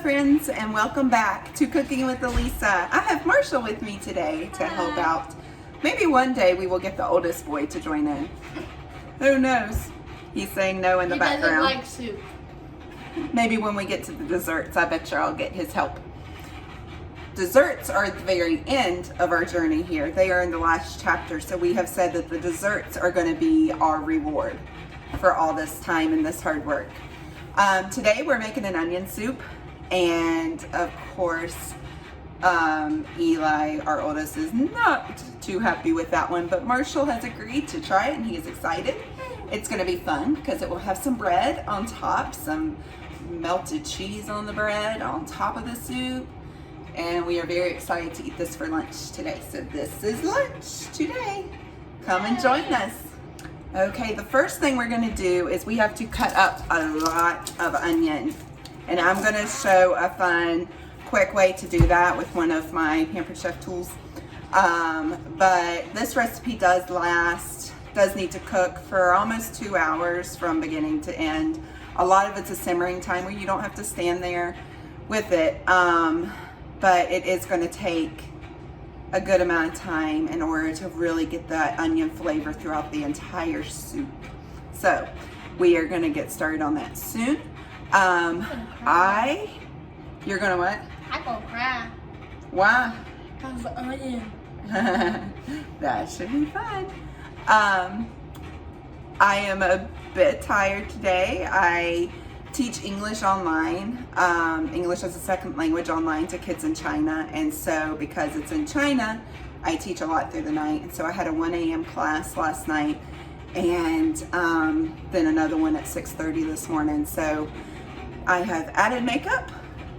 friends, and welcome back to Cooking with Alyssa. I have Marshall with me today to help out. Maybe one day we will get the oldest boy to join in. Who knows? He's saying no in the background. He doesn't like soup. Maybe when we get to the desserts, I bet you I'll get his help. Desserts are at the very end of our journey here. They are in the last chapter, so we have said that the desserts are going to be our reward for all this time and this hard work. Today we're making an onion soup, and of course Eli, our oldest, is not too happy with that one, but Marshall has agreed to try it and he is excited. It's going to be fun because it will have some bread on top, some melted cheese on the bread on top of the soup, and we are very excited to eat this for lunch today. So this is lunch today. Come and join us. Okay, the first thing we're going to do is we have to cut up a lot of onion, and I'm going to show a fun, quick way to do that with one of my Pampered Chef tools. But this recipe does need to cook for almost 2 hours from beginning to end. A lot of it's a simmering time where you don't have to stand there with it, but it is going to take a good amount of time in order to really get that onion flavor throughout the entire soup. So we are going to get started on that soon. You're going to what? I'm gonna cry. Why? Because the onion. That should be fun. I am a bit tired today. I teach English online, English as a second language online to kids in China, and so because it's in China, I teach a lot through the night, and so I had a 1 a.m. class last night, and then another one at 6:30 this morning. So I have added makeup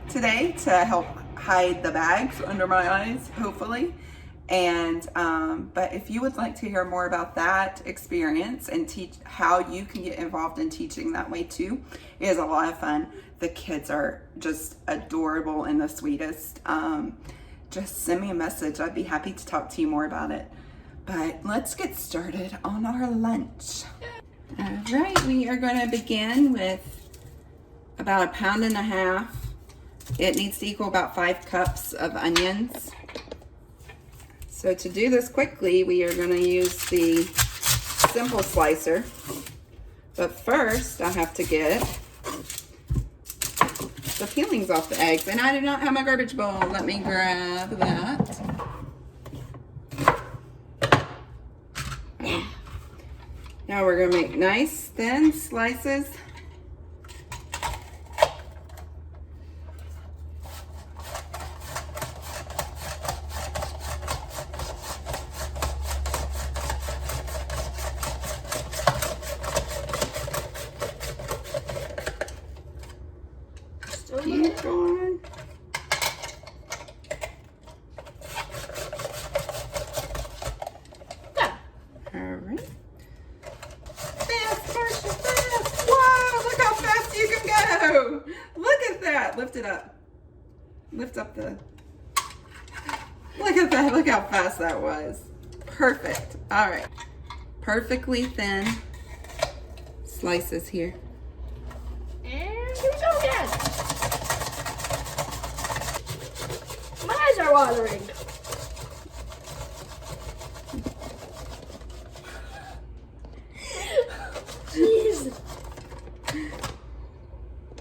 today to help hide the bags under my eyes, hopefully. And but if you would like to hear more about that experience and teach how you can get involved in teaching that way too, it is a lot of fun. The kids are just adorable and the sweetest. Just send me a message. I'd be happy to talk to you more about it. But let's get started on our lunch. All right, we are going to begin with about 1.5 pounds. It needs to equal about 5 cups of onions. So to do this quickly, we are going to use the simple slicer. But first, I have to get the peelings off the eggs. And I do not have my garbage bowl. Let me grab that. Now we're going to make nice thin slices. Keep going. Yeah. All right. Fast, Marshall, fast. Wow, look how fast you can go. Look at that. Lift it up. Lift up the... Look at that. Look how fast that was. Perfect. All right. Perfectly thin slices here. And here we go again. My eyes are watering. Jeez.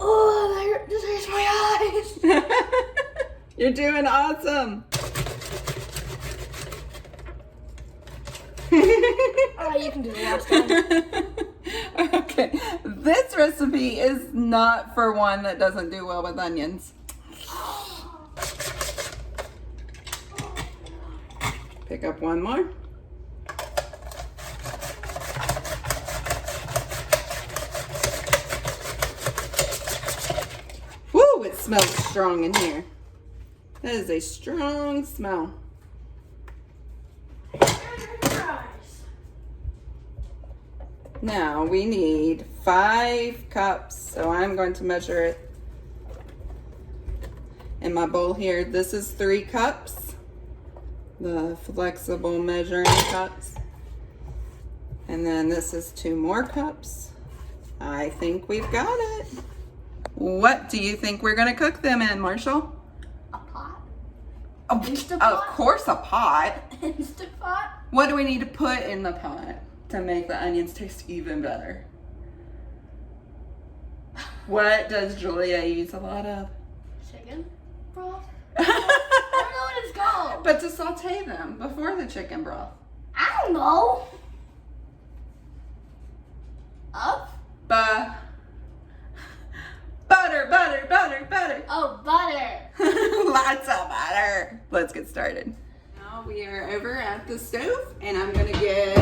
Oh, this hurts my eyes. You're doing awesome. Oh, you can do the last one. Okay, this recipe is not for one that doesn't do well with onions. Pick up one more. Woo, it smells strong in here. That is a strong smell. Now we need 5 cups, so I'm going to measure it in my bowl here. This is 3 cups, the flexible measuring cups. And then this is 2 more cups. I think we've got it. What do you think we're gonna cook them in, Marshall? A pot? Of course a pot. Instant pot? What do we need to put in the pot to make the onions taste even better? What does Julia use a lot of? Chicken broth? I don't know what it's called. But to saute them before the chicken broth. I don't know. Butter. Oh, butter. Lots of butter. Let's get started. Now we are over at the stove and I'm gonna get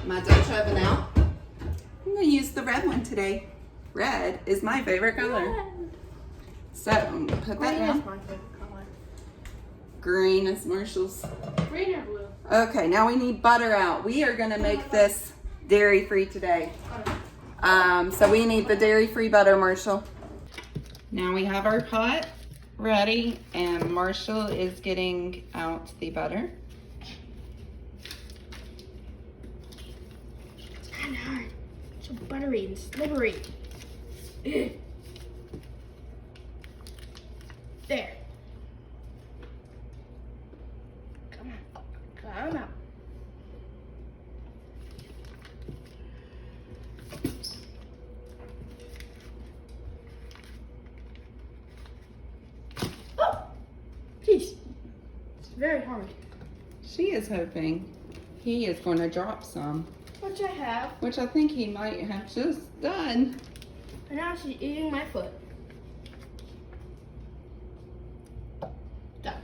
my Dutch oven out. I'm gonna use the red one today. Red is my favorite color. So I'm gonna put that Green down. is my favorite color. Green is Marshall's. Green or blue? Okay, now we need butter out. We are gonna make this dairy-free today. So we need the dairy-free butter, Marshall. Now we have our pot ready and Marshall is getting out the butter. It's kind of hard. So buttery and slippery. There. Come on. Oh! Jeez. It's very hard. She is hoping he is going to drop some, Which I have. which I think he might have just done. And now she's eating my foot. Done.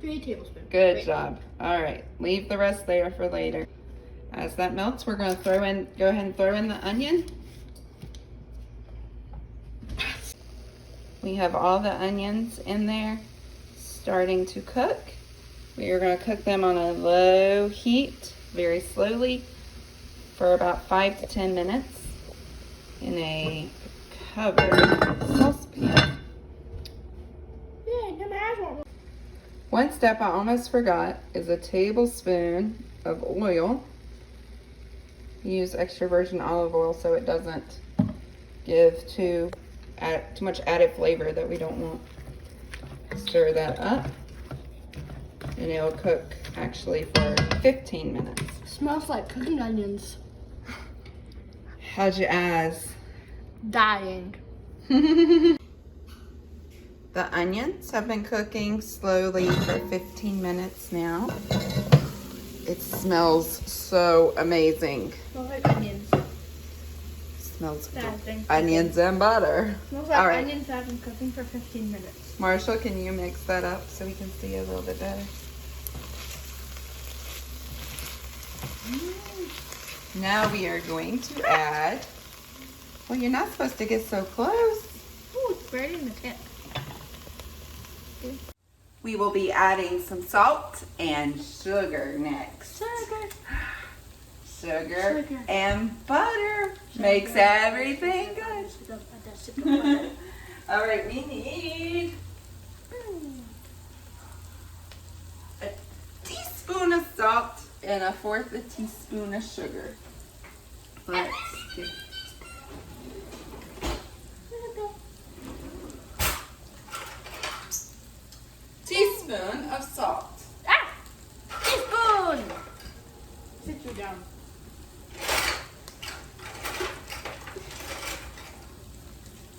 3 tablespoons. Good Great. job. All right, leave the rest there for later. As that melts, we're going to go ahead and throw in the onion. We have all the onions in there starting to cook. We are going to cook them on a low heat, very slowly, for about 5 to 10 minutes in a covered saucepan. Yeah, never had one. One step I almost forgot is a tablespoon of oil. Use extra virgin olive oil so it doesn't give too much added flavor that we don't want. Stir that up and it will cook actually for 15 minutes. Smells like cooking onions. How's your eyes? Dying. The onions have been cooking slowly for 15 minutes now. It smells so amazing. Smells like onions. Smells That has been onions and butter. Smells like All right. onions that have been cooking for 15 minutes. Marshall, can you mix that up so we can see a little bit better? Now we are going to add, well, you're not supposed to get so close. Ooh, it's buried in the tip. We will be adding some salt and sugar next. Sugar and butter makes everything good. All right, we need a teaspoon of salt and 1/4 a teaspoon of sugar. Let's get teaspoon of salt. Ah! Teaspoon! Sit you down.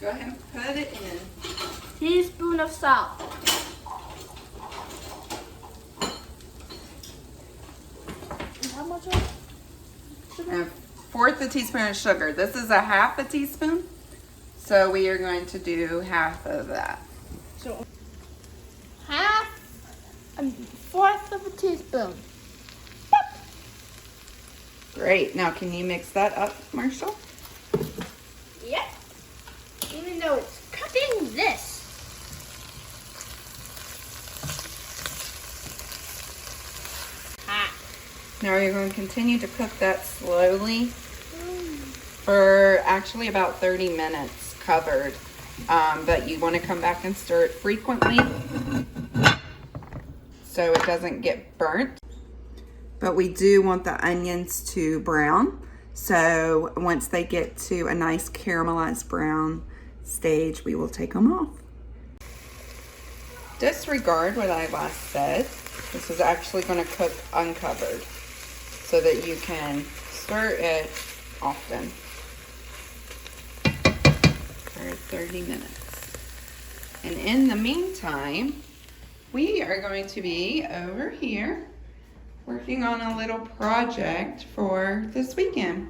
Go ahead and put it in. Teaspoon of salt. And how much of sugar? And 1/4 a teaspoon of sugar. This is a 1/2 a teaspoon, so we are going to do 1/2 of that. So, 1/4 of a teaspoon. Great. Now, can you mix that up, Marshall? Yep. Even though it's cooking this. Hot. Now you're going to continue to cook that slowly for actually about 30 minutes covered. But you want to come back and stir it frequently so it doesn't get burnt. But we do want the onions to brown. So once they get to a nice caramelized brown stage, we will take them off. Disregard what I last said. This is actually going to cook uncovered so that you can stir it often for 30 minutes. And in the meantime, we are going to be over here working on a little project for this weekend.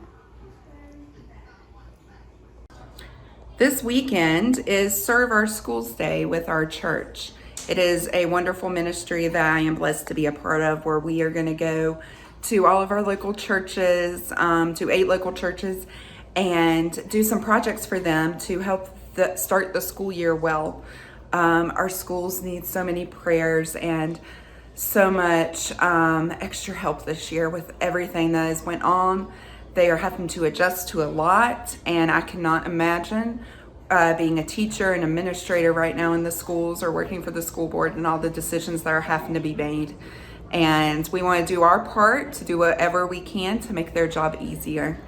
This weekend is Serve Our Schools Day with our church. It is a wonderful ministry that I am blessed to be a part of, where we are going to go to all of our local churches, to 8 local churches, and do some projects for them to help start the school year well. Our schools need so many prayers and so much extra help this year with everything that has went on. They are having to adjust to a lot, and I cannot imagine being a teacher and administrator right now in the schools, or working for the school board, and all the decisions that are having to be made. And we want to do our part to do whatever we can to make their job easier.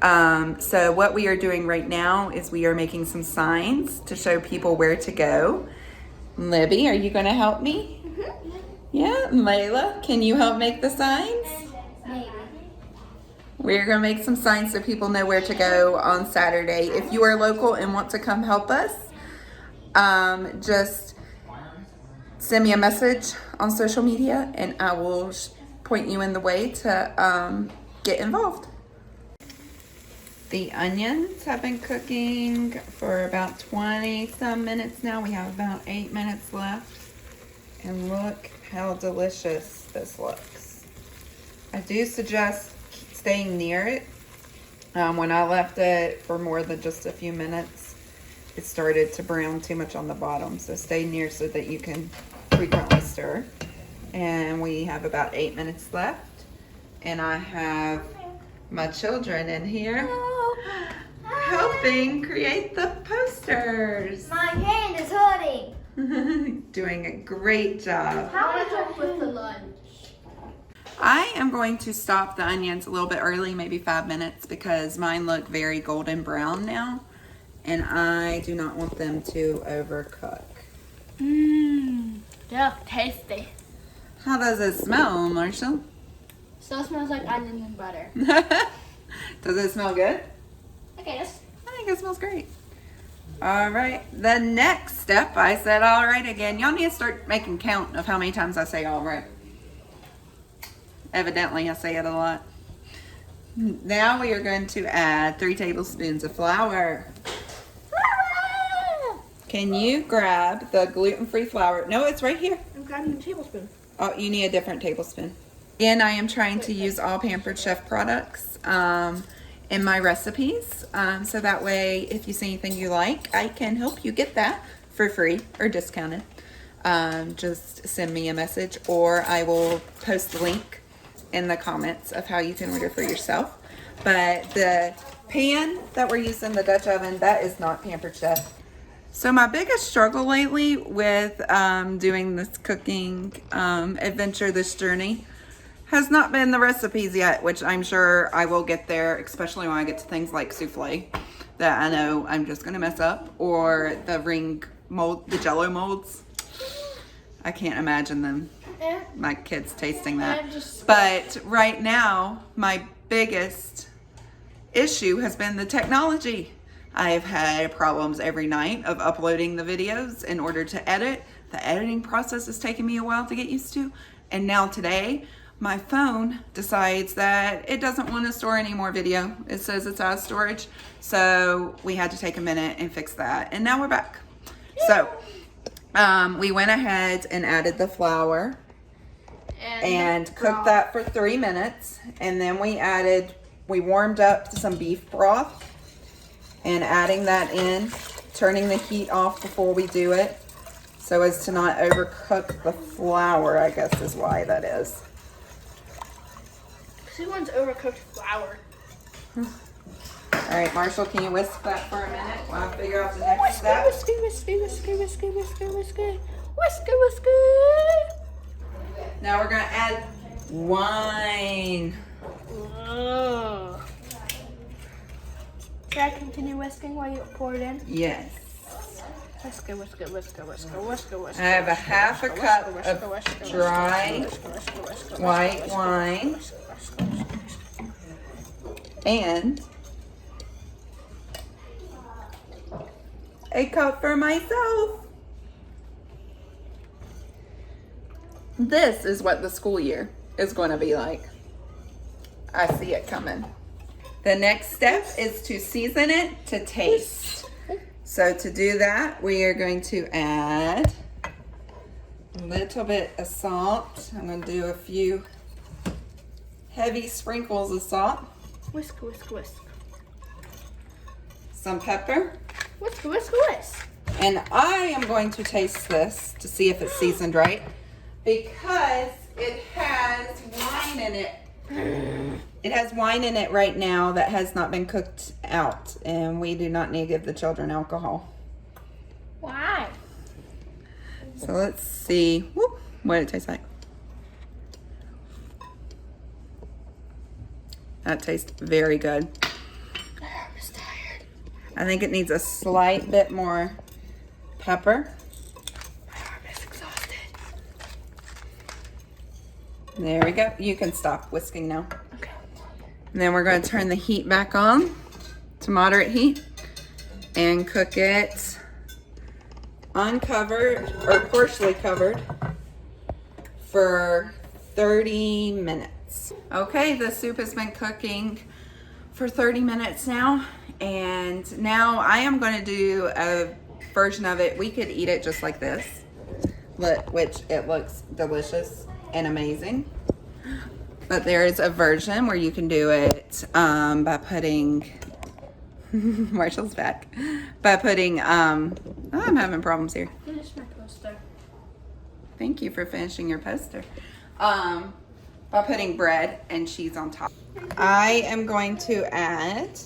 So what we are doing right now is we are making some signs to show people where to go. Libby, are you going to help me? Mm-hmm. Yeah, Layla, can you help make the signs? Maybe. We're going to make some signs so people know where to go on Saturday. If you are local and want to come help us, just send me a message on social media and I will point you in the way to get involved. The onions have been cooking for about 20 some minutes now. We have about 8 minutes left. And look how delicious this looks. I do suggest staying near it. When I left it for more than just a few minutes, it started to brown too much on the bottom. So stay near so that you can frequently stir. And we have about 8 minutes left. And I have my children in here helping create the posters. My hand is hurting. Doing a great job. How much up with the lunch? I am going to stop the onions a little bit early, maybe 5 minutes, because mine look very golden brown now, and I do not want them to overcook. Yeah, tasty. How does it smell, Marshall? Still smells like onions and butter. Does it smell good? Okay, yes. I think it smells great. All right, the next step, I said all right again. Y'all need to start making count of how many times I say all right. Evidently, I say it a lot. Now we are going to add 3 tablespoons of flour. Can you grab the gluten-free flour? No, it's right here. I'm grabbing a tablespoon. Oh, you need a different tablespoon. Again, I am trying to use all Pampered Chef products in my recipes. So that way, if you see anything you like, I can help you get that for free or discounted. Just send me a message, or I will post the link in the comments of how you can order for yourself. But the pan that we're using, the Dutch oven, that is not Pampered Chef. So my biggest struggle lately with doing this cooking adventure, this journey, has not been the recipes yet, which I'm sure I will get there, especially when I get to things like souffle that I know I'm just gonna mess up, or the ring mold, the Jello molds. I can't imagine them, my kids tasting that. But right now, my biggest issue has been the technology. I've had problems every night of uploading the videos in order to edit. The editing process is taking me a while to get used to. And now today, my phone decides that it doesn't want to store any more video. It says it's out of storage. So we had to take a minute and fix that. And now we're back. So we went ahead and added the flour and cooked that for 3 minutes. And then we warmed up to some beef broth and adding that in, turning the heat off before we do it so as to not overcook the flour, I guess is why that is. She wants overcooked flour. All right, Marshall, can you whisk that for a minute while I figure out the next step? Whiskey, whiskey, whiskey, whiskey, whiskey, whiskey, whiskey, whiskey. Now we're gonna add wine. Can I continue whisking while you pour it in? Yes. Whisk it, whisk it, whisk it, whisk it, whisk it, whisk it. I have a half a cup of dry white wine and a cup for myself. This is what the school year is going to be like. I see it coming. The next step is to season it to taste. So to do that, we are going to add a little bit of salt. I'm going to do a few heavy sprinkles of salt. Whisk, whisk, whisk. Some pepper. Whisk, whisk, whisk. And I am going to taste this to see if it's seasoned right because it has wine in it. It has wine in it right now that has not been cooked out, and we do not need to give the children alcohol. Why? So let's see what it tastes like. That tastes very good. My arm is tired. I think it needs a slight bit more pepper. My arm is exhausted. There we go. You can stop whisking now. Okay. And then we're going to turn the heat back on to moderate heat and cook it uncovered or partially covered for 30 minutes. Okay, the soup has been cooking for 30 minutes now, and now I am going to do a version of it. We could eat it just like this, which it looks delicious and amazing. But there is a version where you can do it by putting Marshall's back. By putting I'm having problems here. Finish my poster. Thank you for finishing your poster. By putting bread and cheese on top. I am going to add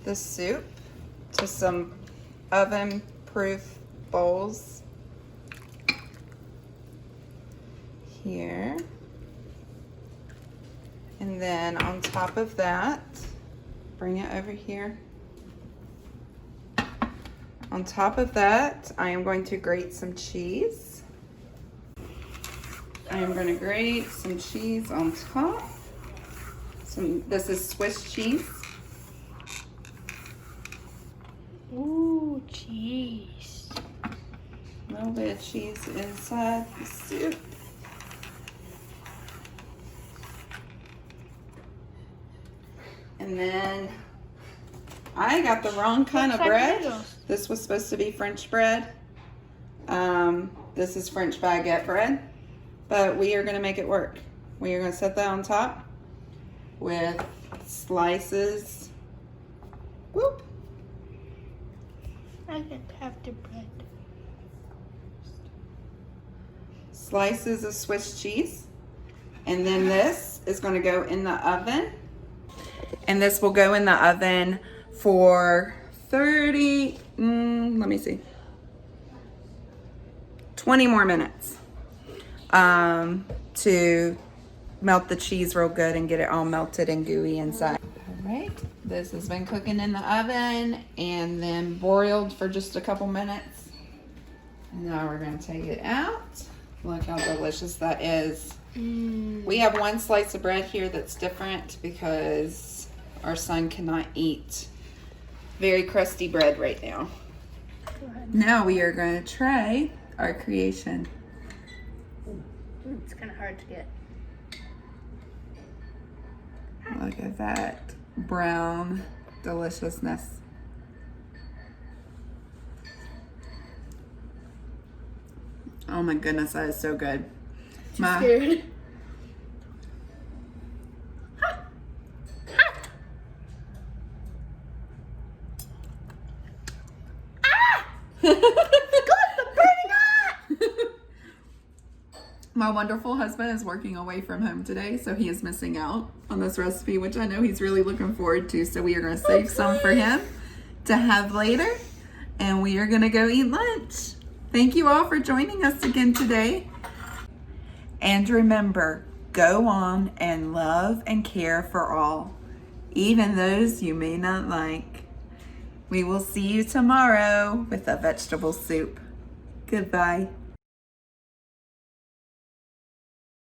the soup to some oven-proof bowls here. And then on top of that, bring it over here. On top of that, I am going to grate some cheese. I am going to grate some cheese on top. This is Swiss cheese. Ooh, cheese. A little bit of cheese inside the soup. And then I got the wrong kind of bread. This was supposed to be French bread. This is French baguette bread, but we are going to make it work. We are going to set that on top with slices. Whoop. I can have the bread. Slices of Swiss cheese. And then this is going to go in the oven. And this will go in the oven for 20 more minutes to melt the cheese real good and get it all melted and gooey inside. All right, this has been cooking in the oven and then broiled for just a couple minutes. And now we're going to take it out. Look how delicious that is. We have one slice of bread here that's different because our son cannot eat very crusty bread right now. Now we are going to try our creation. It's kind of hard to get. Look at that brown deliciousness. Oh my goodness, that is so good. Scared. My wonderful husband is working away from home today, so he is missing out on this recipe, which I know he's really looking forward to. So we are going to save some for him to have later, and we are going to go eat lunch. Thank you all for joining us again today. And remember, go on and love and care for all. even those you may not like. We will see you tomorrow with a vegetable soup. Goodbye.